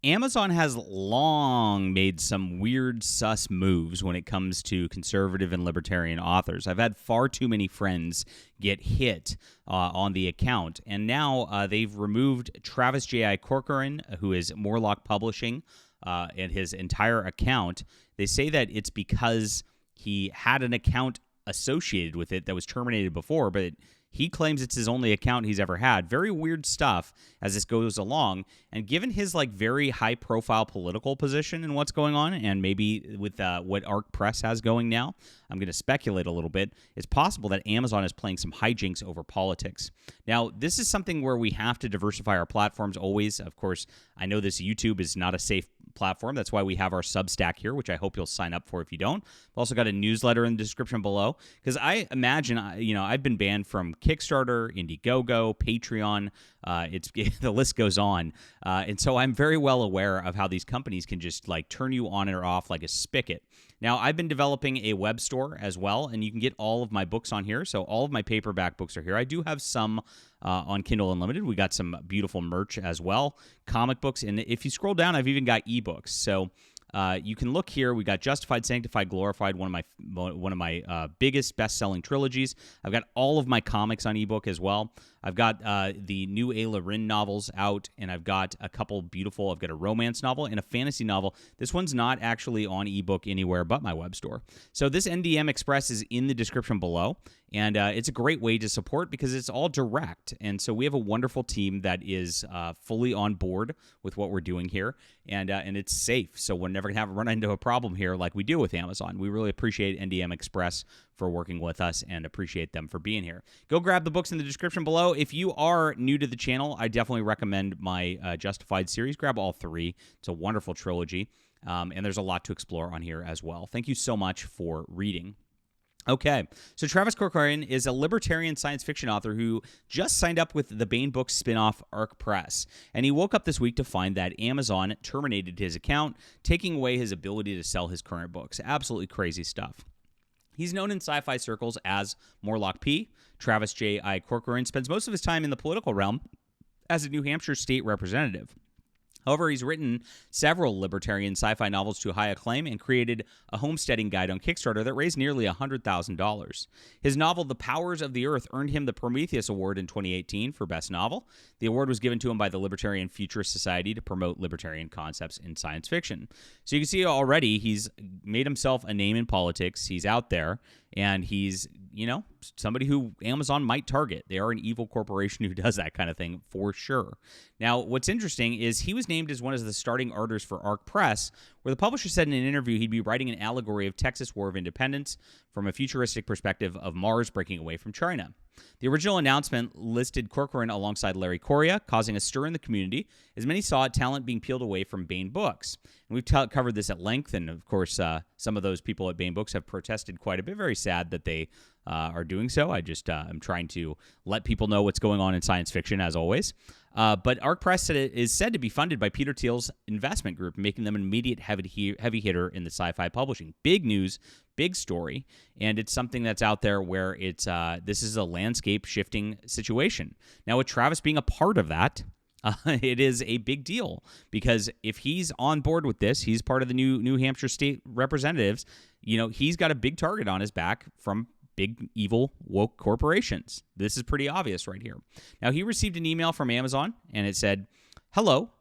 Amazon has long made some weird, sus moves when it comes to conservative and libertarian authors. I've had far too many friends get hit on the account, and now they've removed Travis J.I. Corcoran, who is Morlock Publishing, and his entire account. They say that it's because he had an account associated with it that was terminated before, but he claims it's his only account he's ever had. Very weird stuff as this goes along. And given his very high-profile political position and what's going on, and maybe with what Ark Press has going now, I'm going to speculate a little bit. It's possible that Amazon is playing some hijinks over politics. Now, this is something where we have to diversify our platforms always. Of course, I know this YouTube is not a safe platform. That's why we have our Substack here, which I hope you'll sign up for if you don't. I've also got a newsletter in the description below, because I imagine, I've been banned from Kickstarter, Indiegogo, Patreon. The list goes on. And so I'm very well aware of how these companies can just turn you on or off like a spigot. Now, I've been developing a web store as well, and you can get all of my books on here. So all of my paperback books are here. I do have some on Kindle Unlimited. We got some beautiful merch as well, comic books. And if you scroll down, I've even got ebooks. So you can look here. We got Justified, Sanctified, Glorified, one of my biggest best-selling trilogies. I've got all of my comics on ebook as well. I've got the new Ayla Rin novels out, and I've got a couple beautiful. I've got a romance novel and a fantasy novel. This one's not actually on ebook anywhere but my web store. So this NDM Express is in the description below, and it's a great way to support because it's all direct. And so we have a wonderful team that is fully on board with what we're doing here, and it's safe. So we're never going to run into a problem here like we do with Amazon. We really appreciate NDM Express for working with us and appreciate them for being here. Go grab the books in the description below. If you are new to the channel, I definitely recommend my Justified series. Grab all three. It's a wonderful trilogy, and there's a lot to explore on here as well. Thank you so much for reading. Okay, so Travis Corcoran is a libertarian science fiction author who just signed up with the Baen Books spinoff Ark Press, and he woke up this week to find that Amazon terminated his account, taking away his ability to sell his current books. Absolutely crazy stuff. He's known in sci-fi circles as Morlock P. Travis J.I. Corcoran spends most of his time in the political realm as a New Hampshire state representative. However, he's written several libertarian sci-fi novels to high acclaim and created a homesteading guide on Kickstarter that raised nearly $100,000. His novel, The Powers of the Earth, earned him the Prometheus Award in 2018 for Best Novel. The award was given to him by the Libertarian Futurist Society to promote libertarian concepts in science fiction. So you can see already he's made himself a name in politics. He's out there, and he's, somebody who Amazon might target. They are an evil corporation who does that kind of thing for sure. Now, what's interesting is he was named as one of the starting artists for Ark Press, where the publisher said in an interview he'd be writing an allegory of Texas' War of Independence from a futuristic perspective of Mars breaking away from China. The original announcement listed Corcoran alongside Larry Correia, causing a stir in the community, as many saw talent being peeled away from Baen Books. And we've covered this at length, and of course, some of those people at Baen Books have protested quite a bit. Very sad that they are doing so. I just am trying to let people know what's going on in science fiction, as always. But Ark Press is said to be funded by Peter Thiel's investment group, making them an immediate heavy hitter in the sci-fi publishing. Big news, big story, and it's something that's out there where it's this is a landscape shifting situation. Now, with Travis being a part of that, it is a big deal, because if he's on board with this, he's part of the New Hampshire state representatives. He's got a big target on his back from big, evil, woke corporations. This is pretty obvious right here. Now, he received an email from Amazon, and it said, "Hello,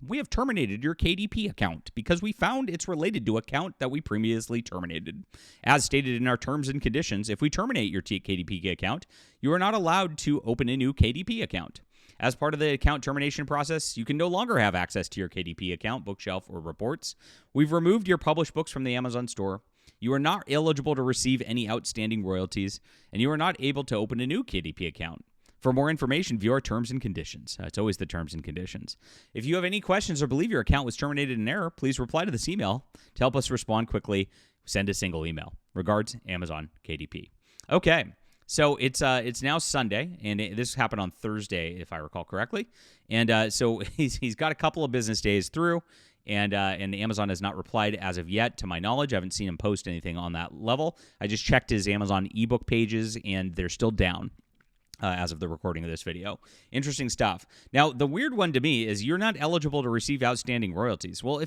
we have terminated your KDP account because we found it's related to an account that we previously terminated. As stated in our terms and conditions, if we terminate your KDP account, you are not allowed to open a new KDP account. As part of the account termination process, you can no longer have access to your KDP account, bookshelf, or reports. We've removed your published books from the Amazon store. You are not eligible to receive any outstanding royalties, and you are not able to open a new KDP account. For more information, view our terms and conditions." It's always the terms and conditions. "If you have any questions or believe your account was terminated in error, please reply to this email. To help us respond quickly, send a single email. Regards, Amazon KDP." Okay, so it's now Sunday, and this happened on Thursday, if I recall correctly. And so he's got a couple of business days through, and Amazon has not replied as of yet, to my knowledge. I haven't seen him post anything on that level. I just checked his Amazon ebook pages, and they're still down. as of the recording of this video. Interesting stuff. Now, the weird one to me is you're not eligible to receive outstanding royalties. Well,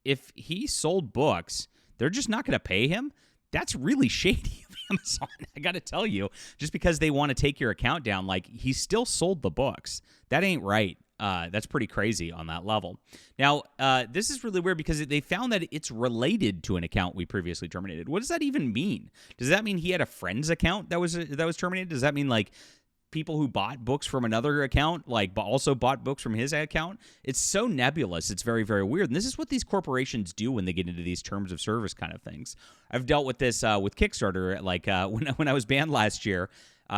if he sold books, they're just not going to pay him. That's really shady of Amazon. I got to tell you, just because they want to take your account down, like, he still sold the books. That ain't right. That's pretty crazy on that level. Now, this is really weird because they found that it's related to an account we previously terminated. What does that even mean? Does that mean he had a friend's account that was terminated? Does that mean, like, people who bought books from another account, like, but also bought books from his account? It's so nebulous. It's very, very weird. And this is what these corporations do when they get into these terms of service kind of things. I've dealt with this with Kickstarter. Like, when I was banned last year,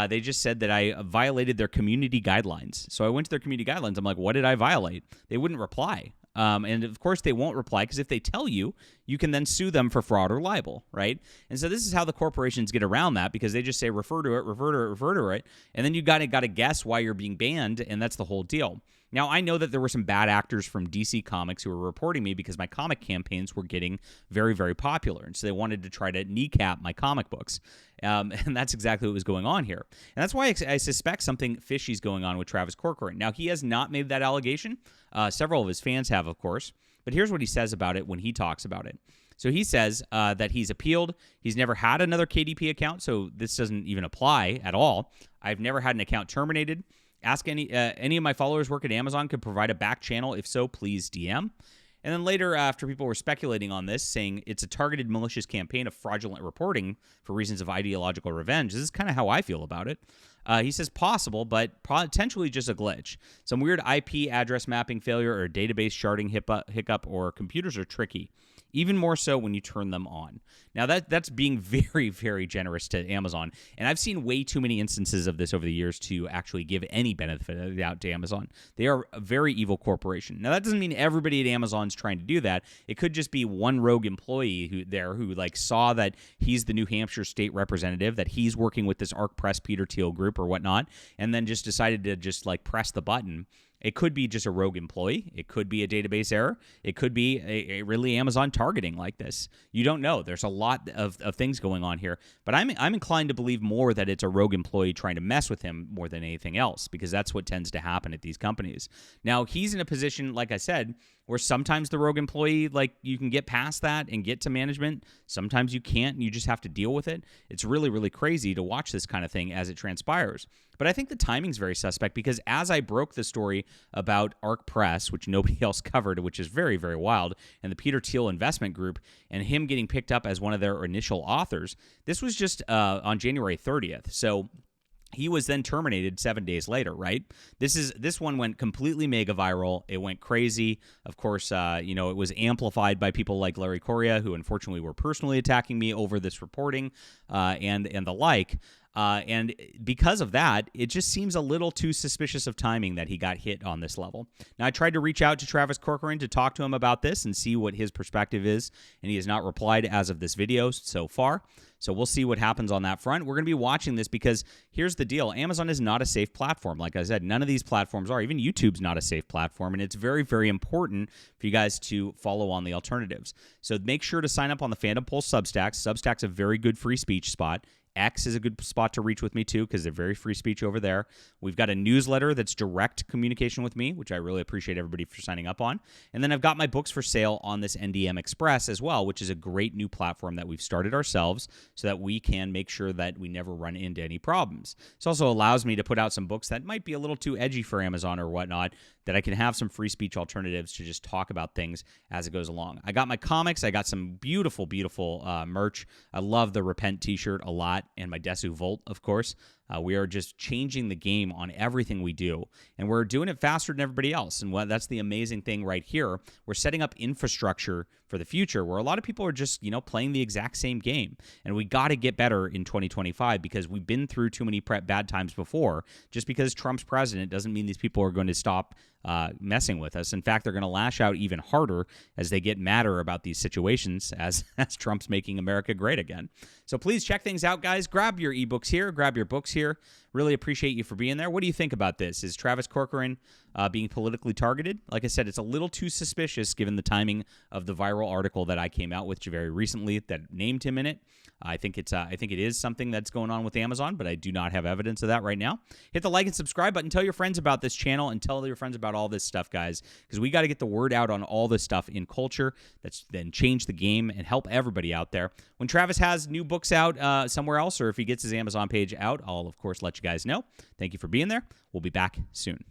they just said that I violated their community guidelines. So I went to their community guidelines. I'm like, what did I violate? They wouldn't reply. And of course they won't reply, because if they tell you, you can then sue them for fraud or libel, right? And so this is how the corporations get around that, because they just say refer to it, and then you got to guess why you're being banned, and that's the whole deal. Now, I know that there were some bad actors from DC Comics who were reporting me because my comic campaigns were getting very, very popular, and so they wanted to try to kneecap my comic books. And that's exactly what was going on here. And that's why I suspect something fishy is going on with Travis Corcoran. Now, he has not made that allegation. Several of his fans have, of course. But here's what he says about it when he talks about it. So he says that he's appealed. He's never had another KDP account, so this doesn't even apply at all. I've never had an account terminated. Ask any of my followers work at Amazon could provide a back channel. If so, please DM. And then later, after people were speculating on this, saying it's a targeted malicious campaign of fraudulent reporting for reasons of ideological revenge, this is kind of how I feel about it. He says possible, but potentially just a glitch. Some weird IP address mapping failure or database sharding hiccup, or computers are tricky. Even more so when you turn them on. Now, that's being very, very generous to Amazon. And I've seen way too many instances of this over the years to actually give any benefit of the doubt to Amazon. They are a very evil corporation. Now, that doesn't mean everybody at Amazon's trying to do that. It could just be one rogue employee who like saw that he's the New Hampshire state representative, that he's working with this Ark Press Peter Thiel group or whatnot, and then just decided to just like press the button. It could be just a rogue employee. It could be a database error. It could be a really Amazon targeting like this. You don't know. There's a lot of things going on here. But I'm inclined to believe more that it's a rogue employee trying to mess with him more than anything else, because that's what tends to happen at these companies. Now, he's in a position, like I said, where sometimes the rogue employee, like, you can get past that and get to management. Sometimes you can't, and you just have to deal with it. It's really, really crazy to watch this kind of thing as it transpires. But I think the timing's very suspect, because as I broke the story about Ark Press, which nobody else covered, which is very, very wild, and the Peter Thiel investment group, and him getting picked up as one of their initial authors, this was just on January 30th. So he was then terminated 7 days later, right? This one went completely mega viral. It went crazy. Of course, it was amplified by people like Larry Correia, who unfortunately were personally attacking me over this reporting and the like. And because of that, it just seems a little too suspicious of timing that he got hit on this level. Now, I tried to reach out to Travis Corcoran to talk to him about this and see what his perspective is, and he has not replied as of this video so far. So we'll see what happens on that front. We're going to be watching this because here's the deal. Amazon is not a safe platform. Like I said, none of these platforms are. Even YouTube's not a safe platform, and it's very, very important for you guys to follow on the alternatives. So make sure to sign up on the Fandom Pulse Substack. Substack's a very good free speech spot. X is a good spot to reach with me, too, because they're very free speech over there. We've got a newsletter that's direct communication with me, which I really appreciate everybody for signing up on. And then I've got my books for sale on this NDM Express as well, which is a great new platform that we've started ourselves so that we can make sure that we never run into any problems. This also allows me to put out some books that might be a little too edgy for Amazon or whatnot, that I can have some free speech alternatives to just talk about things as it goes along. I got my comics. I got some beautiful, beautiful merch. I love the Repent t-shirt a lot, and my Desu Volt, of course. We are just changing the game on everything we do, and we're doing it faster than everybody else. And that's the amazing thing right here. We're setting up infrastructure for the future where a lot of people are just, playing the exact same game. And we got to get better in 2025 because we've been through too many bad times before. Just because Trump's president doesn't mean these people are going to stop messing with us. In fact, they're going to lash out even harder as they get madder about these situations as Trump's making America great again. So please check things out, guys. Grab your ebooks here. Grab your books here. Really appreciate you for being there. What do you think about this? Is Travis Corcoran being politically targeted? Like I said, it's a little too suspicious given the timing of the viral article that I came out with very recently that named him in it. I think it is something that's going on with Amazon, but I do not have evidence of that right now. Hit the like and subscribe button. Tell your friends about this channel and tell your friends about all this stuff, guys, because we got to get the word out on all this stuff in culture that's then change the game and help everybody out there. When Travis has new books out somewhere else, or if he gets his Amazon page out, I'll, of course, let you guys know. Thank you for being there. We'll be back soon.